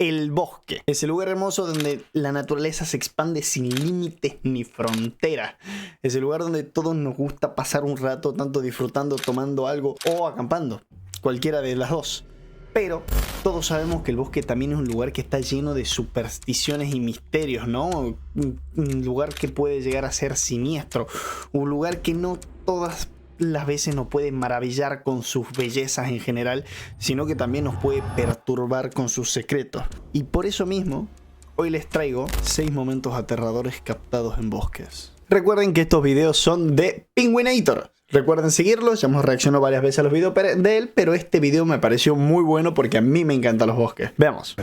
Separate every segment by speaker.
Speaker 1: El bosque. Ese lugar hermoso donde la naturaleza se expande sin límites ni fronteras. Ese lugar donde todos nos gusta pasar un rato, tanto disfrutando, tomando algo o acampando. Cualquiera de las dos. Pero todos sabemos que el bosque también es un lugar que está lleno de supersticiones y misterios, ¿no? Un lugar que puede llegar a ser siniestro. Un lugar que no todas las veces nos puede maravillar con sus bellezas en general, sino que también nos puede perturbar con sus secretos. Y por eso mismo, hoy les traigo 6 momentos aterradores captados en bosques. Recuerden que estos videos son de Penguinator. Recuerden seguirlo, ya hemos reaccionado varias veces a los videos de él, pero este video me pareció muy bueno porque a mí me encantan los bosques. Veamos.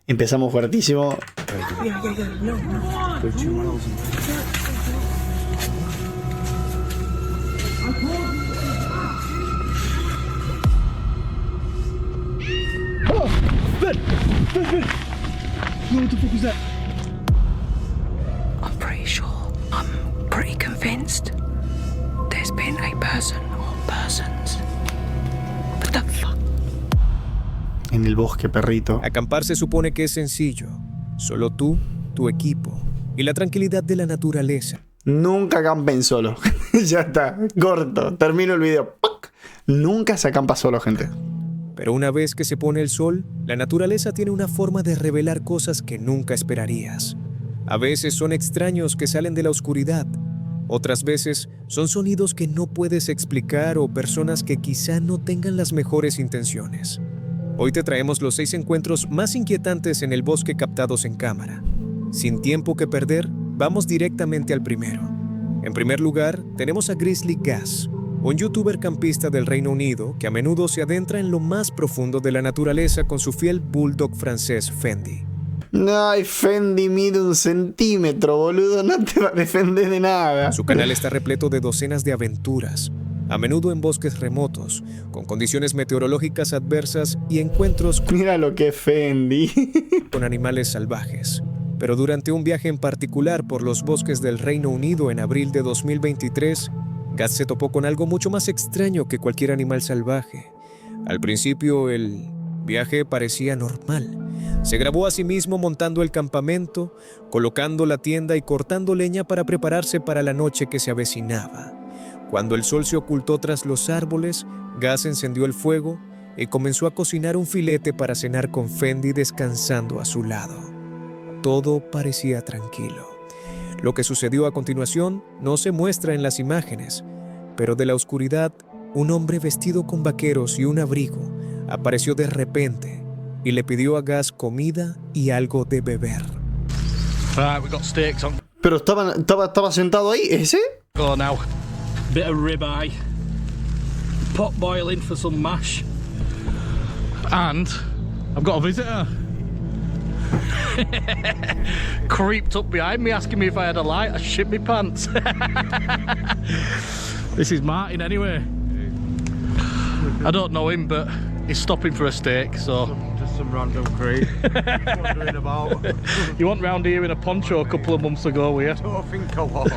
Speaker 1: Empezamos fuertísimo.
Speaker 2: What the fuck was that?
Speaker 3: I'm pretty convinced there's been a person or persons. What the fuck?
Speaker 1: En el bosque, perrito.
Speaker 4: Acampar se supone que es sencillo. Solo tú, tu equipo y la tranquilidad de la naturaleza.
Speaker 1: Nunca acampen solo. Ya está, corto. Termino el video. ¡Pac! Nunca se acampa solo, gente.
Speaker 4: Pero una vez que se pone el sol, la naturaleza tiene una forma de revelar cosas que nunca esperarías. A veces son extraños que salen de la oscuridad. Otras veces son sonidos que no puedes explicar o personas que quizá no tengan las mejores intenciones. Hoy te traemos los 6 encuentros más inquietantes en el bosque captados en cámara. Sin tiempo que perder, vamos directamente al primero. En primer lugar, tenemos a Grizzly Gas, un youtuber campista del Reino Unido que a menudo se adentra en lo más profundo de la naturaleza con su fiel bulldog francés Fendi.
Speaker 1: Ay, Fendi mide 1 centímetro, boludo. No te va a defender de nada.
Speaker 4: Su canal está repleto de docenas de aventuras, a menudo en bosques remotos, con condiciones meteorológicas adversas y encuentros
Speaker 1: Mira lo que es Fendi.
Speaker 4: con animales salvajes. Pero durante un viaje en particular por los bosques del Reino Unido en abril de 2023, Gas se topó con algo mucho más extraño que cualquier animal salvaje. Al principio, el viaje parecía normal. Se grabó a sí mismo montando el campamento, colocando la tienda y cortando leña para prepararse para la noche que se avecinaba. Cuando el sol se ocultó tras los árboles, Gas encendió el fuego y comenzó a cocinar un filete para cenar con Fendi descansando a su lado. Todo parecía tranquilo. Lo que sucedió a continuación no se muestra en las imágenes, pero de la oscuridad, un hombre vestido con vaqueros y un abrigo apareció de repente y le pidió a Gas comida y algo de beber.
Speaker 2: Right, we got steaks on.
Speaker 1: Pero estaba sentado ahí, ¿ese?
Speaker 2: Go now. Bit of ribeye. Pot boiling for some mash. And I've got a visitor. Creeped up behind me asking me if I had a light. I shit my pants. This is Martin anyway. I don't know him, but he's stopping for a steak, so...
Speaker 5: Just some random creep wandering about.
Speaker 2: You went round here in a poncho a couple of months ago, were you?
Speaker 5: I don't think I was.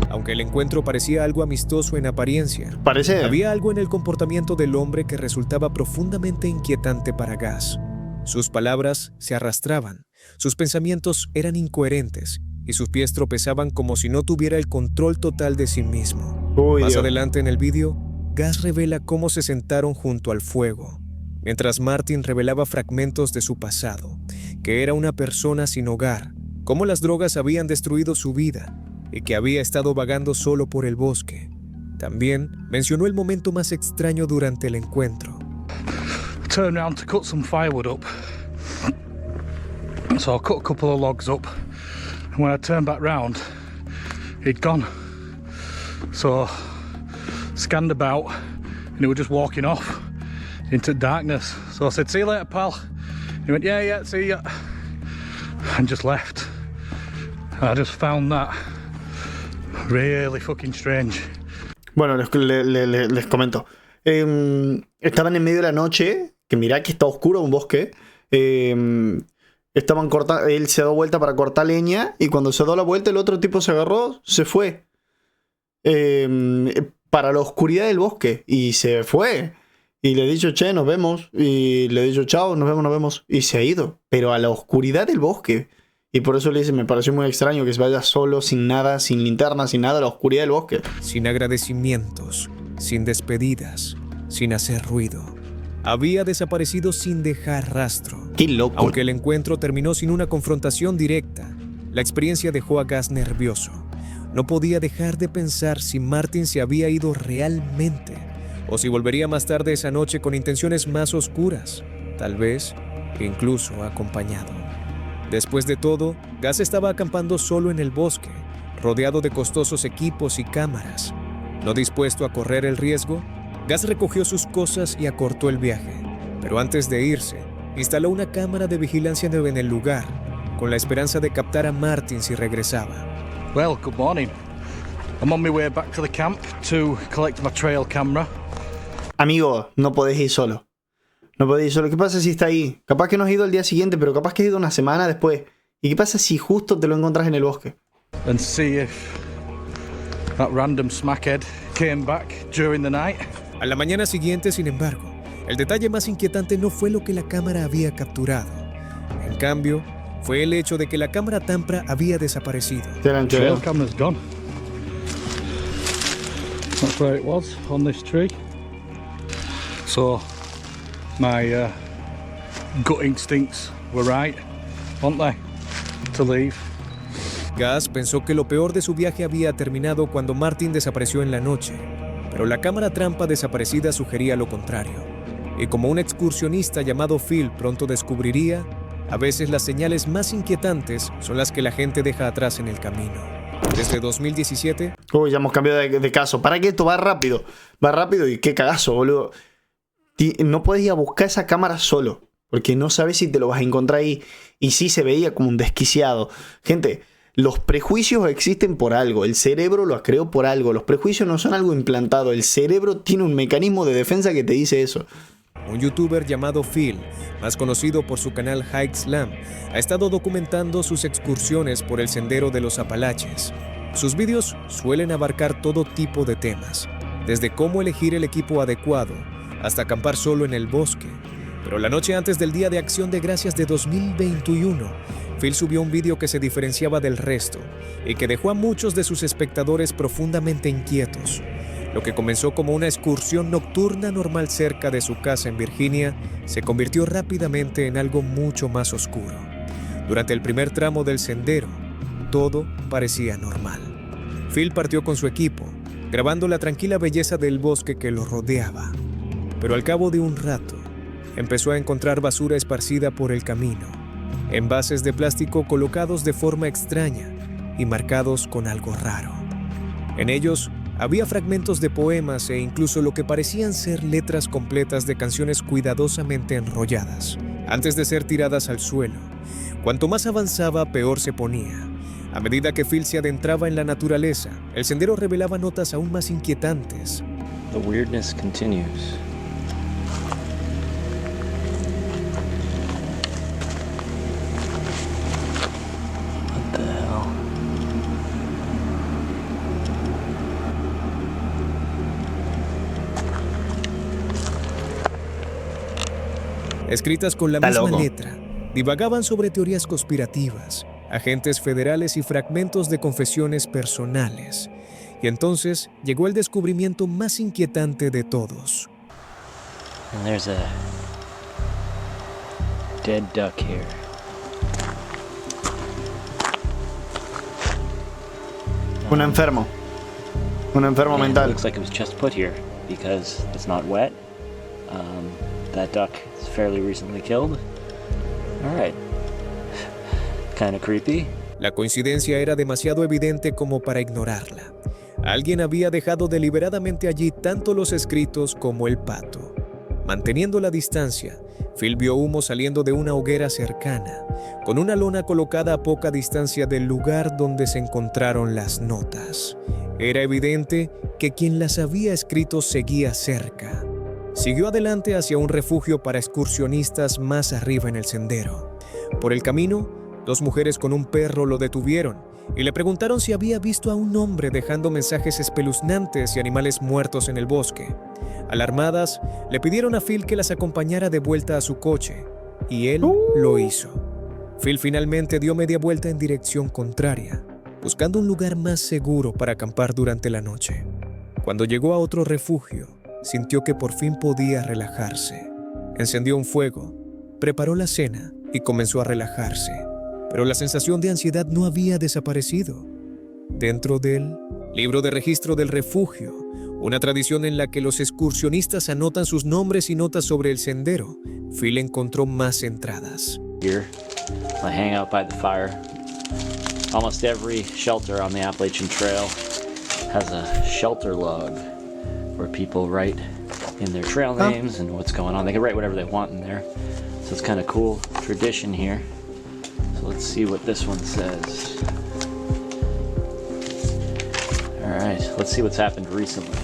Speaker 4: Aunque el encuentro parecía algo amistoso en apariencia,
Speaker 1: Parece.
Speaker 4: había algo en el comportamiento del hombre que resultaba profundamente inquietante para Gas. Sus palabras se arrastraban, sus pensamientos eran incoherentes y sus pies tropezaban como si no tuviera el control total de sí mismo.
Speaker 1: Uy,
Speaker 4: Más
Speaker 1: Dios.
Speaker 4: adelante en el vídeo, Gas revela cómo se sentaron junto al fuego, mientras Martin revelaba fragmentos de su pasado, que era una persona sin hogar, cómo las drogas habían destruido su vida y que había estado vagando solo por el bosque. También mencionó el momento más extraño durante el encuentro.
Speaker 2: Turned round to cut some firewood up. So I cut a couple of logs up. And when I turned back round, he'd gone. So scanned about and he was just walking off into darkness. So I said, "See you later, pal." He went, yeah, see ya. And just left. I just found that really fucking strange.
Speaker 1: Bueno, les comento. Estaban en medio de la noche, que mirá que está oscuro un bosque. Estaban cortando, él se dio vuelta para cortar leña y cuando se dio la vuelta el otro tipo se agarró, se fue. para la oscuridad del bosque y se fue. Y le he dicho, che, nos vemos. Y le he dicho, chao, nos vemos, nos vemos. Y se ha ido. Pero a la oscuridad del bosque. Y por eso le dice, me pareció muy extraño que se vaya solo, sin nada, sin linterna, sin nada, a la oscuridad del bosque.
Speaker 4: Sin agradecimientos, sin despedidas, sin hacer ruido. Había desaparecido sin dejar rastro.
Speaker 1: Qué loco.
Speaker 4: Aunque el encuentro terminó sin una confrontación directa, la experiencia dejó a Gus nervioso. No podía dejar de pensar si Martin se había ido realmente o si volvería más tarde esa noche con intenciones más oscuras, tal vez incluso acompañado. Después de todo, Gus estaba acampando solo en el bosque, rodeado de costosos equipos y cámaras. No dispuesto a correr el riesgo, Gus recogió sus cosas y acortó el viaje. Pero antes de irse, instaló una cámara de vigilancia en el lugar, con la esperanza de captar a Martin si regresaba.
Speaker 2: Well, good morning. I'm on my way back to the camp to collect my trail camera.
Speaker 1: Amigo, no podés ir solo. No podés ir solo. ¿Qué pasa si está ahí? Capaz que no has ido al día siguiente, pero capaz que has ido una semana después. ¿Y qué pasa si justo te lo encontrás en el bosque?
Speaker 2: And see if that random smackhead came back during the night.
Speaker 4: A la mañana siguiente, sin embargo, el detalle más inquietante no fue lo que la cámara había capturado. En cambio, fue el hecho de que la cámara Tampra había desaparecido.
Speaker 2: Trail camera's gone. That's where it was, on this tree. So, my gut instincts were right, weren't they? To leave.
Speaker 4: Gus pensó que lo peor de su viaje había terminado cuando Martin desapareció en la noche, pero la cámara trampa desaparecida sugería lo contrario. Y como un excursionista llamado Phil pronto descubriría, a veces las señales más inquietantes son las que la gente deja atrás en el camino. Desde 2017...
Speaker 1: Uy, ya hemos cambiado de caso. ¿Para qué esto va rápido? Va rápido y qué cagazo, boludo. No puedes ir a buscar esa cámara solo, porque no sabes si te lo vas a encontrar ahí. Y sí se veía como un desquiciado. Gente, los prejuicios existen por algo. El cerebro los creó por algo. Los prejuicios no son algo implantado. El cerebro tiene un mecanismo de defensa que te dice eso.
Speaker 4: Un youtuber llamado Phil, más conocido por su canal Hike Slam, ha estado documentando sus excursiones por el sendero de los Apalaches. Sus vídeos suelen abarcar todo tipo de temas, desde cómo elegir el equipo adecuado hasta acampar solo en el bosque. Pero la noche antes del Día de Acción de Gracias de 2021, Phil subió un vídeo que se diferenciaba del resto y que dejó a muchos de sus espectadores profundamente inquietos. Lo que comenzó como una excursión nocturna normal cerca de su casa en Virginia se convirtió rápidamente en algo mucho más oscuro. Durante el primer tramo del sendero, todo parecía normal. Phil partió con su equipo, grabando la tranquila belleza del bosque que lo rodeaba. Pero al cabo de un rato, empezó a encontrar basura esparcida por el camino, envases de plástico colocados de forma extraña y marcados con algo raro. En ellos había fragmentos de poemas e incluso lo que parecían ser letras completas de canciones cuidadosamente enrolladas, antes de ser tiradas al suelo. Cuanto más avanzaba, peor se ponía. A medida que Phil se adentraba en la naturaleza, el sendero revelaba notas aún más inquietantes.
Speaker 6: The weirdness continues. What the hell?
Speaker 4: Escritas con la
Speaker 1: Está
Speaker 4: misma
Speaker 1: loco.
Speaker 4: letra, divagaban sobre teorías conspirativas, agentes federales y fragmentos de confesiones personales. Y entonces llegó el descubrimiento más inquietante de todos.
Speaker 6: And there's a dead duck here.
Speaker 1: Un enfermo. Un enfermo
Speaker 6: And it
Speaker 1: mental.
Speaker 6: looks like it was just put here because it's not wet. That duck is fairly recently killed. All right. Kind of creepy.
Speaker 4: La coincidencia era demasiado evidente como para ignorarla. Alguien había dejado deliberadamente allí tanto los escritos como el pato. Manteniendo la distancia, Phil vio humo saliendo de una hoguera cercana, con una lona colocada a poca distancia del lugar donde se encontraron las notas. Era evidente que quien las había escrito seguía cerca. Siguió adelante hacia un refugio para excursionistas más arriba en el sendero. Por el camino, dos mujeres con un perro lo detuvieron y le preguntaron si había visto a un hombre dejando mensajes espeluznantes y animales muertos en el bosque. Alarmadas, le pidieron a Phil que las acompañara de vuelta a su coche, y él lo hizo. Phil finalmente dio media vuelta en dirección contraria, buscando un lugar más seguro para acampar durante la noche. Cuando llegó a otro refugio, sintió que por fin podía relajarse. Encendió un fuego, preparó la cena y comenzó a relajarse. Pero la sensación de ansiedad no había desaparecido. Dentro del libro de registro del refugio, una tradición en la que los excursionistas anotan sus nombres y notas sobre el sendero, Phil encontró más entradas.
Speaker 6: Here, I hang out by the fire. Almost every shelter on the Appalachian Trail has a shelter log where people write in their trail names and what's going on. They can write whatever they want in there. So it's kind of cool tradition here. So let's see what this one says. All right, let's see what's happened recently.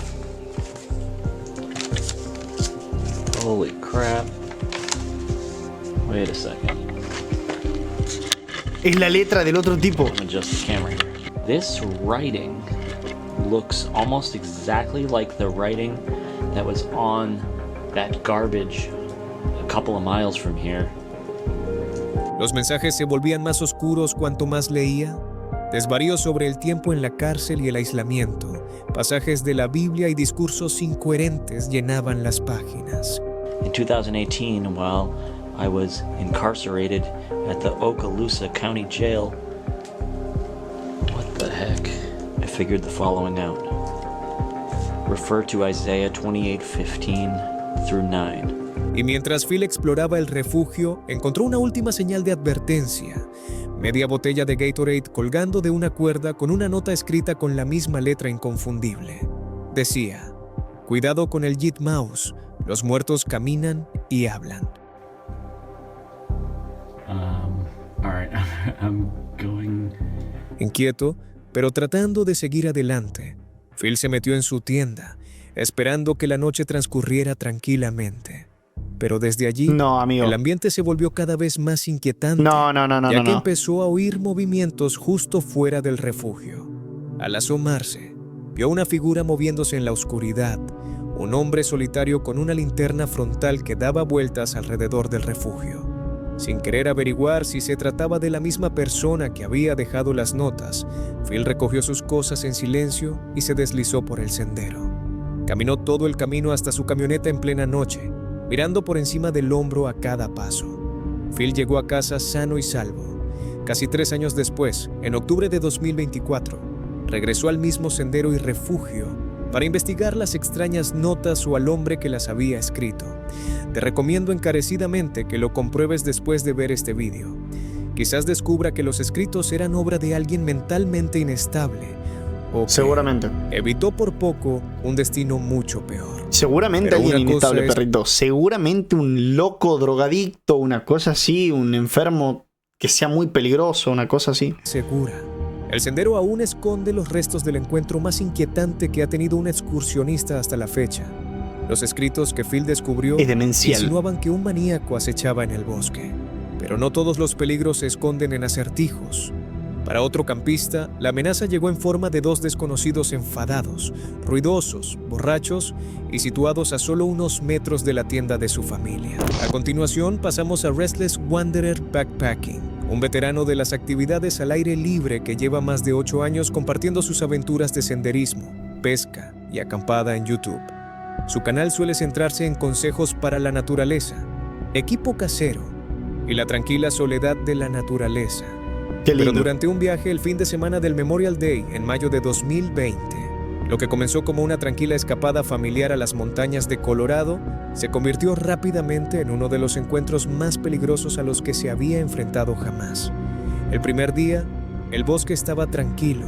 Speaker 6: Holy crap. Wait a second.
Speaker 1: Es la letra del otro tipo.
Speaker 6: I'm adjust the camera here. This writing looks almost exactly like the writing that was on that garbage a couple of miles from here.
Speaker 4: Los mensajes se volvían más oscuros cuanto más leía. Desvaríos sobre el tiempo en la cárcel y el aislamiento. Pasajes de la Biblia y discursos incoherentes llenaban las páginas.
Speaker 6: In 2018, while I was incarcerated at the Okaloosa County Jail, what the heck? I figured the following out. Refer to Isaiah 28:15 through 9.
Speaker 4: Y mientras Phil exploraba el refugio, encontró una última señal de advertencia. Media botella de Gatorade colgando de una cuerda con una nota escrita con la misma letra inconfundible. Decía, cuidado con el Yitmaus, los muertos caminan y hablan.
Speaker 6: All right, I'm going.
Speaker 4: Inquieto, pero tratando de seguir adelante, Phil se metió en su tienda, esperando que la noche transcurriera tranquilamente. Pero desde allí,
Speaker 1: No, amigo.
Speaker 4: el ambiente se volvió cada vez más inquietante.
Speaker 1: No,
Speaker 4: ya que empezó a oír movimientos justo fuera del refugio. Al asomarse, vio una figura moviéndose en la oscuridad, un hombre solitario con una linterna frontal que daba vueltas alrededor del refugio. Sin querer averiguar si se trataba de la misma persona que había dejado las notas, Phil recogió sus cosas en silencio y se deslizó por el sendero. Caminó todo el camino hasta su camioneta en plena noche, mirando por encima del hombro a cada paso. Phil llegó a casa sano y salvo. Casi 3 años después, en octubre de 2024, regresó al mismo sendero y refugio para investigar las extrañas notas o al hombre que las había escrito. Te recomiendo encarecidamente que lo compruebes después de ver este video. Quizás descubra que los escritos eran obra de alguien mentalmente inestable o que
Speaker 1: Seguramente.
Speaker 4: evitó por poco un destino mucho peor.
Speaker 1: Seguramente
Speaker 4: Pero
Speaker 1: alguien
Speaker 4: una cosa
Speaker 1: inestable,
Speaker 4: es-
Speaker 1: perrito. Seguramente un loco drogadicto, una cosa así, un enfermo que sea muy peligroso, una cosa así.
Speaker 4: Segura. El sendero aún esconde los restos del encuentro más inquietante que ha tenido un excursionista hasta la fecha. Los escritos que Phil descubrió
Speaker 1: Es demencial.
Speaker 4: insinuaban que un maníaco acechaba en el bosque. Pero no todos los peligros se esconden en acertijos. Para otro campista, la amenaza llegó en forma de 2 desconocidos enfadados, ruidosos, borrachos y situados a solo unos metros de la tienda de su familia. A continuación, pasamos a Restless Wanderer Backpacking, un veterano de las actividades al aire libre que lleva más de 8 años compartiendo sus aventuras de senderismo, pesca y acampada en YouTube. Su canal suele centrarse en consejos para la naturaleza, equipo casero y la tranquila soledad de la naturaleza.
Speaker 1: Qué
Speaker 4: Pero
Speaker 1: lindo.
Speaker 4: durante un viaje el fin de semana del Memorial Day en mayo de 2020, lo que comenzó como una tranquila escapada familiar a las montañas de Colorado, se convirtió rápidamente en uno de los encuentros más peligrosos a los que se había enfrentado jamás. El primer día, el bosque estaba tranquilo,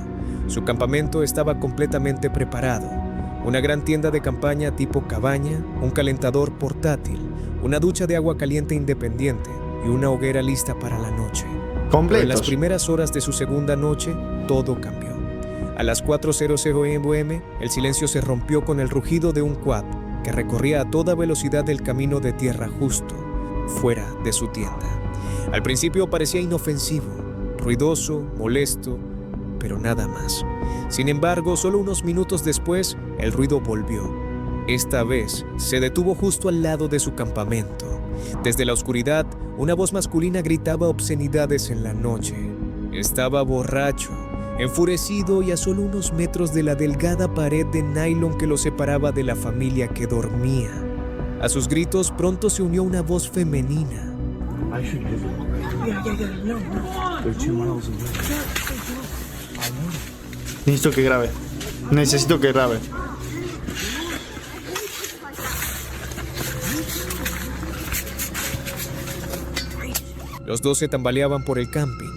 Speaker 4: su campamento estaba completamente preparado. Una gran tienda de campaña tipo cabaña, un calentador portátil, una ducha de agua caliente independiente y una hoguera lista para la noche. Pero en las
Speaker 1: Completos.
Speaker 4: primeras horas de su segunda noche, todo cambió. A las 4:00 am, el silencio se rompió con el rugido de un quad que recorría a toda velocidad el camino de tierra justo, fuera de su tienda. Al principio parecía inofensivo, ruidoso, molesto, pero nada más. Sin embargo, solo unos minutos después, el ruido volvió. Esta vez, se detuvo justo al lado de su campamento. Desde la oscuridad, una voz masculina gritaba obscenidades en la noche. Estaba borracho, enfurecido y a solo unos metros de la delgada pared de nylon que lo separaba de la familia que dormía. A sus gritos pronto se unió una voz femenina.
Speaker 1: Necesito que grabe. Necesito que grabe.
Speaker 4: Los dos se tambaleaban por el camping,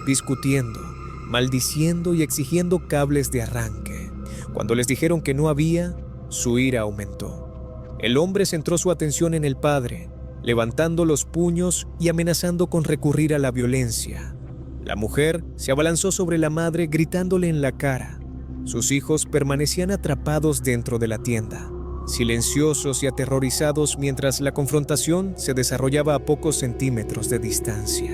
Speaker 4: discutiendo, maldiciendo y exigiendo cables de arranque. Cuando les dijeron que no había, su ira aumentó. El hombre centró su atención en el padre, levantando los puños y amenazando con recurrir a la violencia. La mujer se abalanzó sobre la madre gritándole en la cara. Sus hijos permanecían atrapados dentro de la tienda, silenciosos y aterrorizados mientras la confrontación se desarrollaba a pocos centímetros de distancia.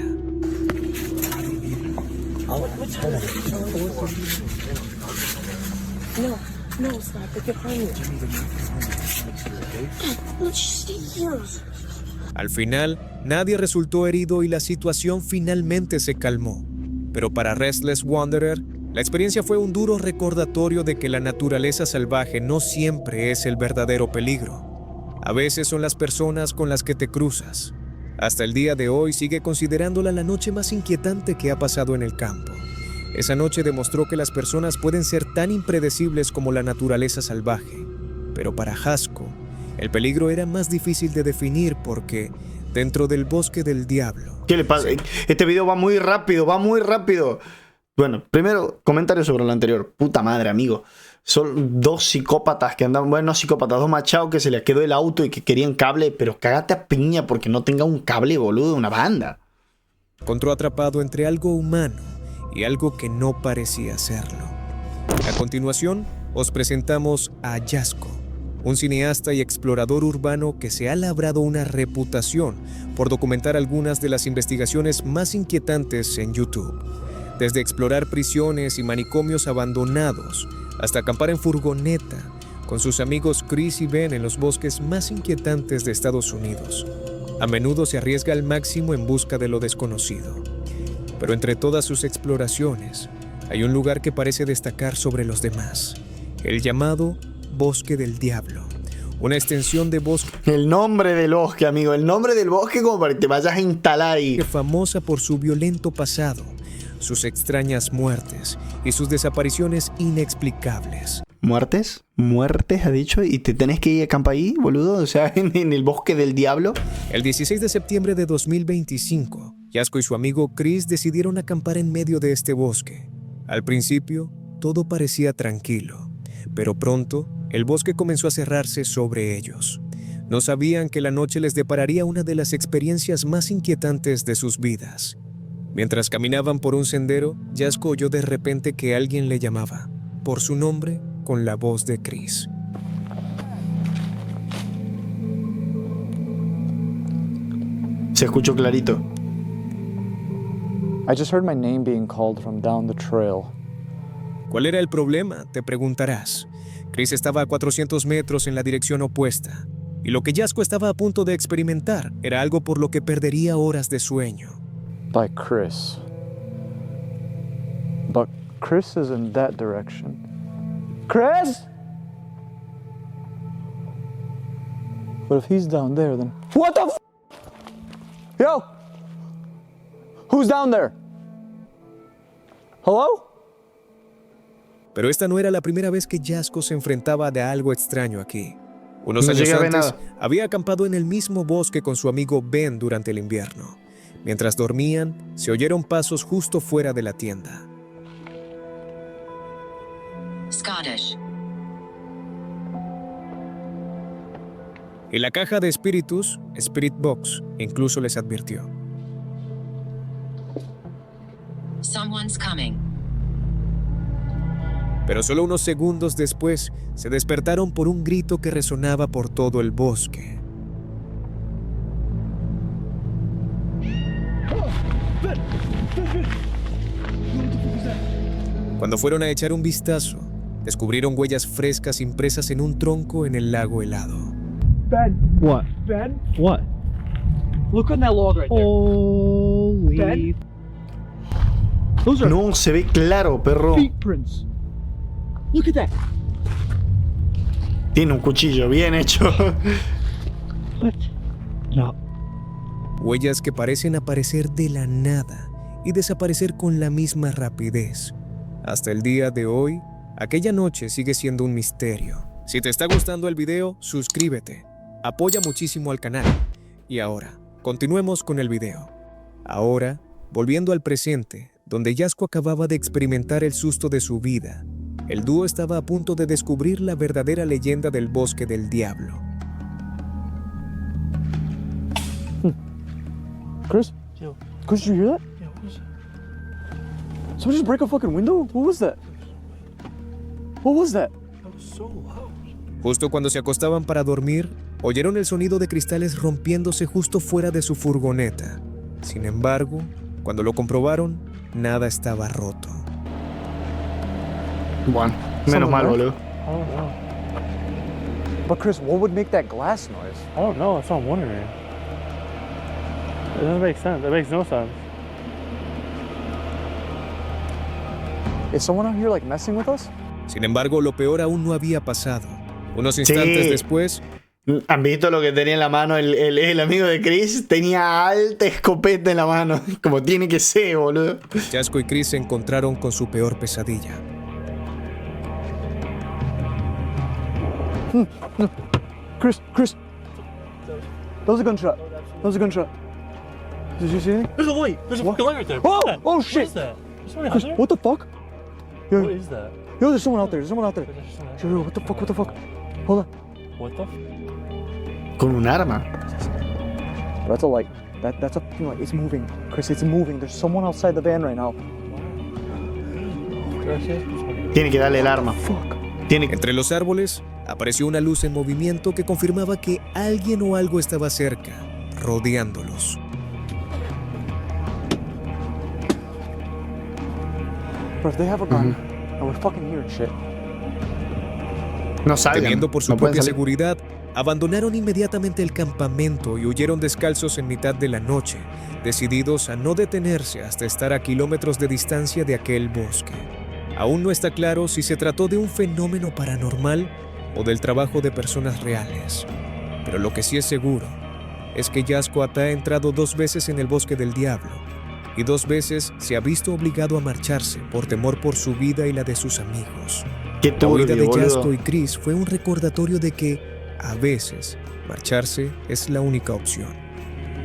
Speaker 3: No, stop. Get behind me. Let's stay here.
Speaker 4: Al final, nadie resultó herido y la situación finalmente se calmó. Pero para Restless Wanderer, la experiencia fue un duro recordatorio de que la naturaleza salvaje no siempre es el verdadero peligro. A veces son las personas con las que te cruzas. Hasta el día de hoy sigue considerándola la noche más inquietante que ha pasado en el campo. Esa noche demostró que las personas pueden ser tan impredecibles como la naturaleza salvaje. Pero para Hasko, el peligro era más difícil de definir porque, dentro del bosque del diablo...
Speaker 1: ¿Qué le pasa? Este video va muy rápido, va muy rápido. Bueno, primero, comentario sobre lo anterior. Puta madre, amigo. Son dos psicópatas que andaban... Bueno, no psicópatas, dos machados que se les quedó el auto y que querían cable, pero cágate a piña porque no tenga un cable, boludo, de una banda.
Speaker 4: Encontró atrapado entre algo humano y algo que no parecía serlo. A continuación, os presentamos a Hasko, un cineasta y explorador urbano que se ha labrado una reputación por documentar algunas de las investigaciones más inquietantes en YouTube. Desde explorar prisiones y manicomios abandonados, hasta acampar en furgoneta con sus amigos Chris y Ben en los bosques más inquietantes de Estados Unidos. A menudo se arriesga al máximo en busca de lo desconocido. Pero entre todas sus exploraciones, hay un lugar que parece destacar sobre los demás, el llamado Bosque del Diablo, una extensión de bosque
Speaker 1: El nombre del bosque, amigo, el nombre del bosque como para que te vayas a instalar ahí.
Speaker 4: famosa por su violento pasado, sus extrañas muertes y sus desapariciones inexplicables.
Speaker 1: ¿Muertes? ¿Muertes, ha dicho? ¿Y te tenés que ir a acampar ahí, boludo? O sea, en el bosque del diablo.
Speaker 4: El 16 de septiembre de 2025, Hasko y su amigo Chris decidieron acampar en medio de este bosque. Al principio, todo parecía tranquilo, pero pronto, el bosque comenzó a cerrarse sobre ellos. No sabían que la noche les depararía una de las experiencias más inquietantes de sus vidas. Mientras caminaban por un sendero, Hasko oyó de repente que alguien le llamaba, por su nombre, con la voz de Chris.
Speaker 1: Se escuchó clarito.
Speaker 5: I just heard my name being called from down the trail.
Speaker 4: ¿Cuál era el problema?, te preguntarás. Chris estaba a 400 metros en la dirección opuesta, y lo que Hasko estaba a punto de experimentar era algo por lo que perdería horas de sueño.
Speaker 5: By Chris. But Chris is in that direction. Chris? But if he's down there, then... What the f***? Yo! Who's down there? Hello?
Speaker 4: Pero esta no era la primera vez que Hasko se enfrentaba a algo extraño aquí. Unos
Speaker 1: No
Speaker 4: años
Speaker 1: llegué a ver
Speaker 4: antes,
Speaker 1: nada.
Speaker 4: había acampado en el mismo bosque con su amigo Ben durante el invierno. Mientras dormían, se oyeron pasos justo fuera de la tienda.
Speaker 7: Scottish.
Speaker 4: Y la caja de espíritus, Spirit Box, incluso les advirtió.
Speaker 7: Someone's coming.
Speaker 4: Pero solo unos segundos después, se despertaron por un grito que resonaba por todo el bosque. Cuando fueron a echar un vistazo, descubrieron huellas frescas impresas en un tronco en el lago helado.
Speaker 5: Ben.
Speaker 8: What?
Speaker 5: Ben.
Speaker 8: What?
Speaker 5: Look on that log right there.
Speaker 8: Holy.
Speaker 5: Ben? Those are
Speaker 1: No, se ve claro, perro.
Speaker 5: feet prints. Look at that.
Speaker 1: Tiene un cuchillo bien hecho.
Speaker 8: What? No.
Speaker 4: Huellas que parecen aparecer de la nada y desaparecer con la misma rapidez. Hasta el día de hoy, aquella noche sigue siendo un misterio. Si te está gustando el video, suscríbete. Apoya muchísimo al canal. Y ahora, continuemos con el video. Ahora, volviendo al presente, donde Yasco acababa de experimentar el susto de su vida, el dúo estaba a punto de descubrir la verdadera leyenda del Bosque del Diablo.
Speaker 5: Chris?
Speaker 8: Yo.
Speaker 5: Chris, did you hear that?
Speaker 8: Yeah, what was that?
Speaker 5: Somebody just break a fucking window? What was that? What was that?
Speaker 8: That was so loud.
Speaker 4: Justo cuando se acostaban para dormir, oyeron el sonido de cristales rompiéndose justo fuera de su furgoneta. Sin embargo, cuando lo comprobaron, nada estaba roto.
Speaker 1: Bueno, menos mal, boludo.
Speaker 8: I don't know.
Speaker 5: But Chris, what would make that glass noise?
Speaker 8: I don't know. That's what I'm wondering. It doesn't make sense. It makes no sense.
Speaker 5: Is someone out here like messing with us?
Speaker 4: Sin embargo, lo peor aún no había pasado. Unos instantes
Speaker 1: Sí.
Speaker 4: después,
Speaker 1: ¿Han visto lo que tenía en la mano el amigo de Chris? Tenía alta escopeta en la mano. Como tiene que ser, boludo.
Speaker 4: Yasco y Chris se encontraron con su peor pesadilla.
Speaker 5: Chris, that was a gunshot. That was a gunshot. Did you see anything?
Speaker 8: There's a light. There's a
Speaker 5: What?
Speaker 8: fucking light right there.
Speaker 5: Oh!
Speaker 8: What's that?
Speaker 5: Oh,
Speaker 8: What
Speaker 5: shit.
Speaker 8: is that? Is someone out
Speaker 5: Chris,
Speaker 8: there?
Speaker 5: what the fuck? Yo,
Speaker 8: What is that?
Speaker 5: yo, there's someone out there. There's someone out there.
Speaker 8: There's someone out there.
Speaker 5: Yo, what the fuck? What the fuck? Hold on.
Speaker 8: What the f-
Speaker 1: Con un arma.
Speaker 5: That's a light. That's a fucking light. It's moving. Chris, it's moving. There's someone outside the van right now.
Speaker 8: Gracias.
Speaker 1: Tiene que darle el arma.
Speaker 5: Fuck.
Speaker 1: Tiene que...
Speaker 4: Entre los árboles, apareció una luz en movimiento que confirmaba que alguien o algo estaba cerca, rodeándolos.
Speaker 5: Bro, if they have a gun, and we're fucking hearing shit.
Speaker 1: No salgan.
Speaker 4: Temiendo por su
Speaker 1: No pueden
Speaker 4: propia
Speaker 1: salir.
Speaker 4: seguridad, abandonaron inmediatamente el campamento y huyeron descalzos en mitad de la noche, decididos a no detenerse hasta estar a kilómetros de distancia de aquel bosque. Aún no está claro si se trató de un fenómeno paranormal o del trabajo de personas reales. Pero lo que sí es seguro es que Yasco ha entrado 2 veces en el Bosque del Diablo y 2 veces se ha visto obligado a marcharse por temor por su vida y la de sus amigos.
Speaker 1: Qué
Speaker 4: La huida
Speaker 1: turbio,
Speaker 4: de Yasco
Speaker 1: boludo.
Speaker 4: y Chris fue un recordatorio de que, a veces, marcharse es la única opción.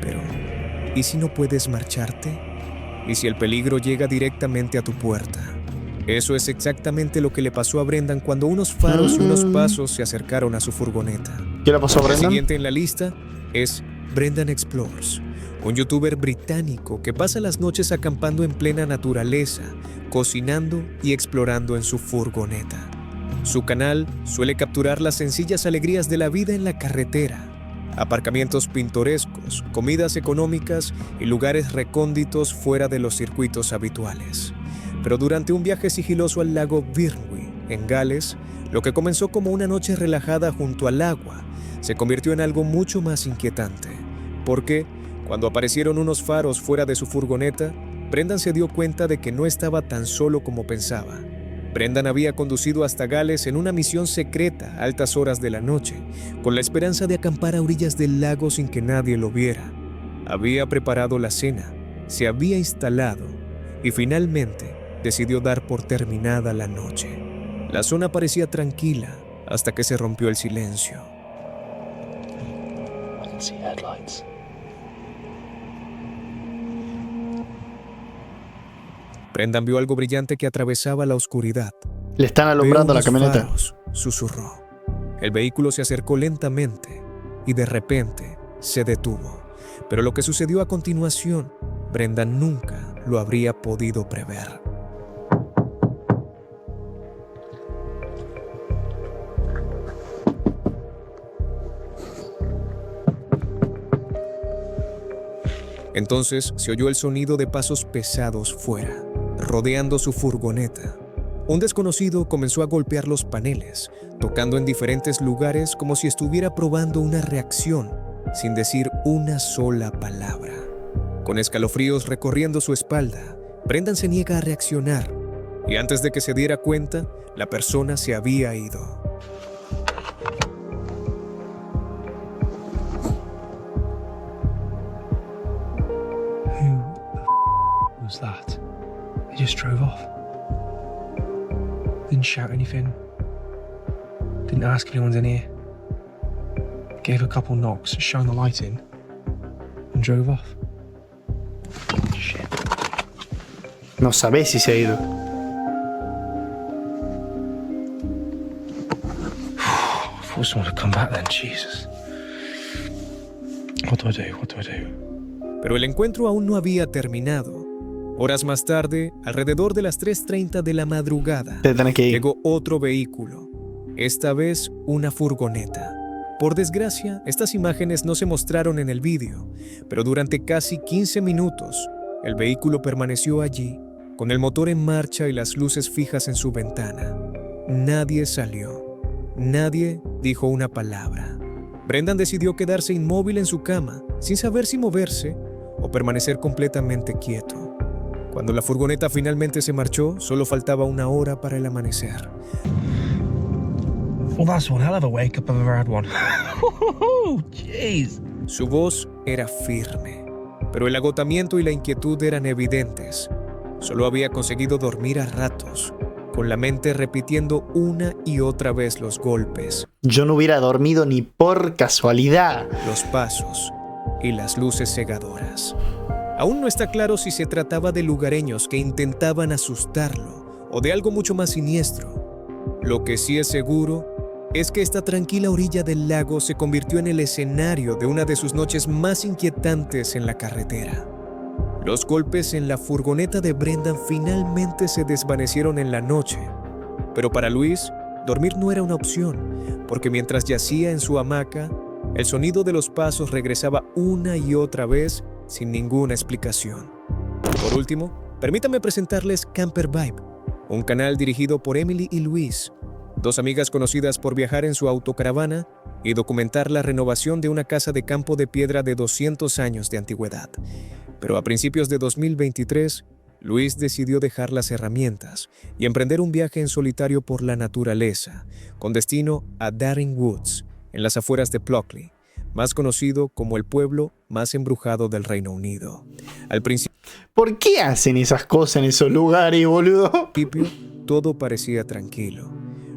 Speaker 4: Pero, ¿y si no puedes marcharte? ¿Y si el peligro llega directamente a tu puerta? Eso es exactamente lo que le pasó a Brendan cuando unos faros y unos pasos se acercaron a su furgoneta.
Speaker 1: ¿Qué le pasó a
Speaker 4: El
Speaker 1: Brendan?
Speaker 4: siguiente en la lista es Brendan Explores, un youtuber británico que pasa las noches acampando en plena naturaleza, cocinando y explorando en su furgoneta. Su canal suele capturar las sencillas alegrías de la vida en la carretera, aparcamientos pintorescos, comidas económicas y lugares recónditos fuera de los circuitos habituales. Pero durante un viaje sigiloso al lago Birnwi, en Gales, lo que comenzó como una noche relajada junto al agua, se convirtió en algo mucho más inquietante. Porque, cuando aparecieron unos faros fuera de su furgoneta, Brendan se dio cuenta de que no estaba tan solo como pensaba. Brendan había conducido hasta Gales en una misión secreta a altas horas de la noche, con la esperanza de acampar a orillas del lago sin que nadie lo viera. Había preparado la cena, se había instalado y finalmente decidió dar por terminada la noche. La zona parecía tranquila hasta que se rompió el silencio.
Speaker 8: I can see headlights.
Speaker 4: Brendan vio algo brillante que atravesaba la oscuridad.
Speaker 1: Le están alumbrando
Speaker 4: Veo
Speaker 1: la
Speaker 4: unos
Speaker 1: camioneta.
Speaker 4: faros, susurró. El vehículo se acercó lentamente y de repente se detuvo. Pero lo que sucedió a continuación, Brendan nunca lo habría podido prever. Entonces se oyó el sonido de pasos pesados fuera, rodeando su furgoneta. un desconocido comenzó a golpear los paneles, tocando en diferentes lugares como si estuviera probando una reacción, sin decir una sola palabra. Con escalofríos recorriendo su espalda, Brendan se niega a reaccionar, y antes de que se diera cuenta, la persona se había ido.
Speaker 9: Who was that? They just drove off. Didn't shout anything. Didn't ask if anyone's in here. Gave a couple knocks, shone the light in, and drove off. Shit.
Speaker 1: No sabés si se ha ido.
Speaker 9: I thought someone would come back then, Jesus. What do I do? What do I do?
Speaker 4: Pero el encuentro aún no había terminado. Horas más tarde, alrededor de las 3:30 de la madrugada,
Speaker 1: Te tenés que ir.
Speaker 4: llegó otro vehículo, esta vez una furgoneta. Por desgracia, estas imágenes no se mostraron en el vídeo, pero durante casi 15 minutos, el vehículo permaneció allí, con el motor en marcha y las luces fijas en su ventana. Nadie salió. Nadie dijo una palabra. Brendan decidió quedarse inmóvil en su cama, sin saber si moverse o permanecer completamente quieto. Cuando la furgoneta finalmente se marchó, solo faltaba una hora para el amanecer.
Speaker 9: Well, that's one hell of a wake up I've ever had one. Jeez.
Speaker 4: Su voz era firme, pero el agotamiento y la inquietud eran evidentes. Solo había conseguido dormir a ratos, con la mente repitiendo una y otra vez los golpes,
Speaker 1: Yo no hubiera dormido ni por casualidad.
Speaker 4: los pasos y las luces cegadoras. Aún no está claro si se trataba de lugareños que intentaban asustarlo o de algo mucho más siniestro. Lo que sí es seguro es que esta tranquila orilla del lago se convirtió en el escenario de una de sus noches más inquietantes en la carretera. Los golpes en la furgoneta de Brendan finalmente se desvanecieron en la noche, pero para Luis, dormir no era una opción, porque mientras yacía en su hamaca, el sonido de los pasos regresaba una y otra vez sin ninguna explicación. Por último, permítanme presentarles Camper Vibe, un canal dirigido por Emily y Luis, dos amigas conocidas por viajar en su autocaravana y documentar la renovación de una casa de campo de piedra de 200 años de antigüedad. Pero a principios de 2023, Luis decidió dejar las herramientas y emprender un viaje en solitario por la naturaleza, con destino a Daring Woods, en las afueras de Plockley, más conocido como el pueblo más embrujado del Reino Unido. Al
Speaker 1: ¿Por qué hacen esas cosas en esos lugares, boludo?
Speaker 4: principio, todo parecía tranquilo.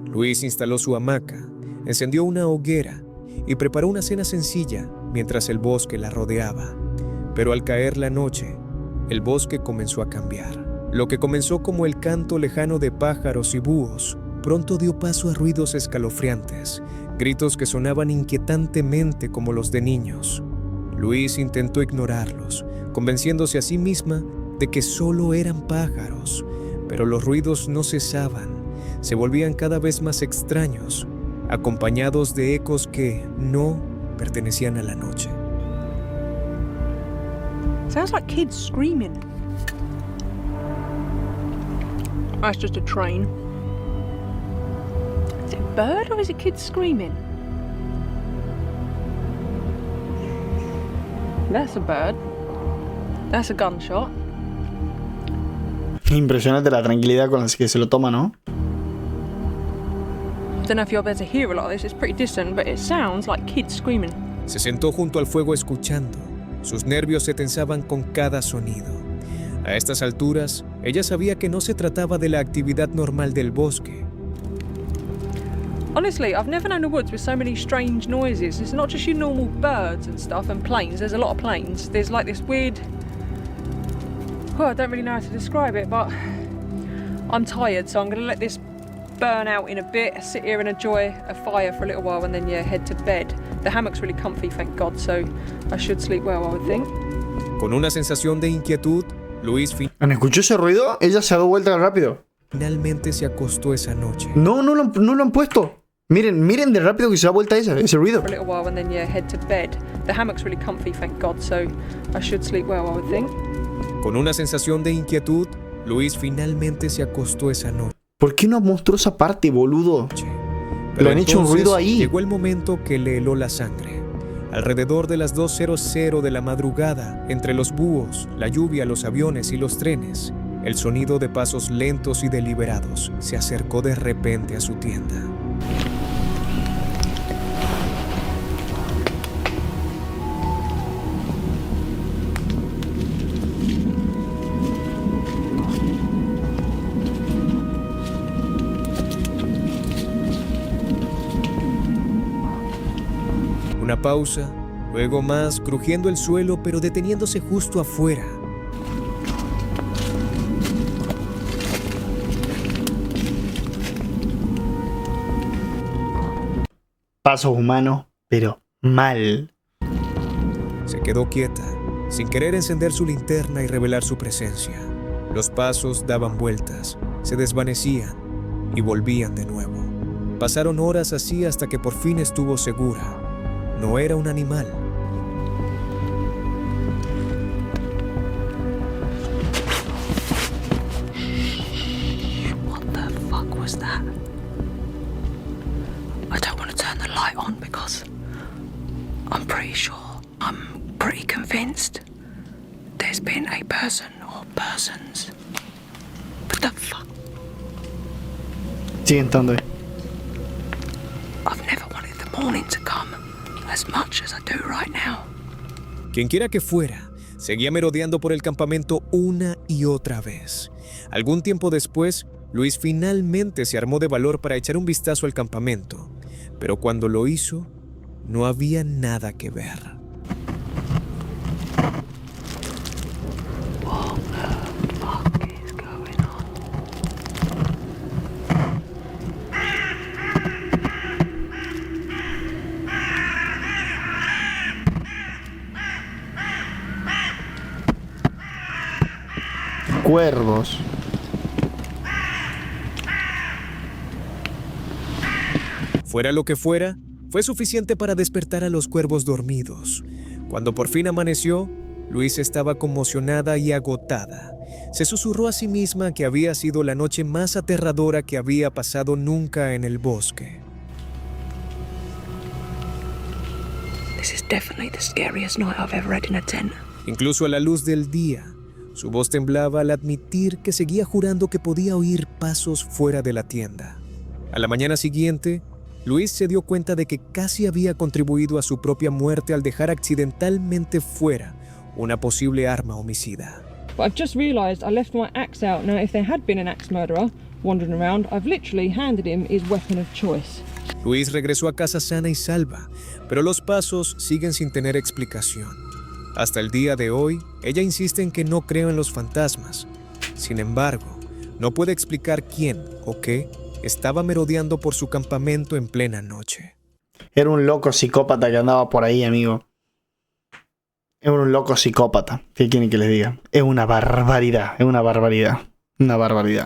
Speaker 4: Luis instaló su hamaca, encendió una hoguera y preparó una cena sencilla mientras el bosque la rodeaba. Pero al caer la noche, el bosque comenzó a cambiar. Lo que comenzó como el canto lejano de pájaros y búhos, pronto dio paso a ruidos escalofriantes, gritos que sonaban inquietantemente como los de niños. Luis intentó ignorarlos, convenciéndose a sí misma de que solo eran pájaros, pero los ruidos no cesaban, se volvían cada vez más extraños, acompañados de ecos que no pertenecían a la noche.
Speaker 3: Sounds like kids screaming. That's just a train. Is it a bird or is it kids screaming? That's a bird. That's a gunshot.
Speaker 1: Impresionante la tranquilidad con la que se lo toma, ¿no?
Speaker 3: Don't know if you're able to hear a lot of this. It's pretty distant, but it sounds like kids screaming.
Speaker 4: Se sentó junto al fuego escuchando. Sus nervios se tensaban con cada sonido. A estas alturas, ella sabía que no se trataba de la actividad normal del bosque.
Speaker 3: Honestly, I've never known a woods with so many strange noises. It's not just your normal birds and stuff and planes. There's a lot of planes. There's like this weird... Well, I don't really know how to describe it, but I'm tired, so I'm going to let this burn out in a bit, sit here and enjoy a fire for a little while and then, head to bed. The hammock's really comfy, thank God, so I should sleep well, I would think.
Speaker 4: Con una sensación de inquietud, Luis
Speaker 1: ¿Escuchó ese ruido? Ella se ha dado vuelta rápido.
Speaker 4: finalmente se acostó esa noche.
Speaker 1: No lo han puesto. Miren de rápido que se da vuelta ese ruido.
Speaker 3: For a little while and then, head to bed. The hammock's really comfy, thank God, so I should sleep well, I would think.
Speaker 4: Con una sensación de inquietud, Luis finalmente se acostó esa noche.
Speaker 1: ¿Por qué una monstruosa parte, boludo?
Speaker 4: Pero
Speaker 1: Lo han hecho un
Speaker 4: entonces
Speaker 1: ruido ahí.
Speaker 4: Llegó el momento que le heló la sangre. Alrededor de las 2:00 de la madrugada, entre los búhos, la lluvia, los aviones y los trenes, el sonido de pasos lentos y deliberados se acercó de repente a su tienda. Una pausa, luego más, crujiendo el suelo pero deteniéndose justo afuera.
Speaker 1: Pasos humanos, pero mal.
Speaker 4: Se quedó quieta, sin querer encender su linterna y revelar su presencia. Los pasos daban vueltas, se desvanecían y volvían de nuevo. Pasaron horas así hasta que por fin estuvo segura. No era un animal.
Speaker 10: What the fuck was that? I don't want to turn the light on because I'm pretty convinced there's been a person or persons. What the fuck?
Speaker 1: Siguen estando ahí.
Speaker 10: I've never wanted the morning to come as much as I do right now.
Speaker 4: Quienquiera que fuera, seguía merodeando por el campamento una y otra vez. Algún tiempo después, Luis finalmente se armó de valor para echar un vistazo al campamento, pero cuando lo hizo, no había nada que ver.
Speaker 10: What the fuck is going on?
Speaker 1: Cuervos.
Speaker 4: Fuera lo que fuera, fue suficiente para despertar a los cuervos dormidos. Cuando por fin amaneció, Luis estaba conmocionada y agotada. Se susurró a sí misma que había sido la noche más aterradora que había pasado nunca en el bosque.
Speaker 10: This is definitely the scariest night I've ever had in a tent.
Speaker 4: Incluso a la luz del día, su voz temblaba al admitir que seguía jurando que podía oír pasos fuera de la tienda. A la mañana siguiente, Luis se dio cuenta de que casi había contribuido a su propia muerte al dejar accidentalmente fuera una posible arma homicida.
Speaker 3: But I've just realised I left my axe out. Now, if there had been an axe murderer wandering around, I've literally handed him his weapon of choice.
Speaker 4: Luis regresó a casa sana y salva, pero los pasos siguen sin tener explicación. Hasta el día de hoy, ella insiste en que no cree en los fantasmas. Sin embargo, no puede explicar quién o qué estaba merodeando por su campamento en plena noche.
Speaker 1: Era un loco psicópata que andaba por ahí, amigo. Era un loco psicópata. ¿Qué quieren que les diga? Es una barbaridad, es una barbaridad. Una barbaridad.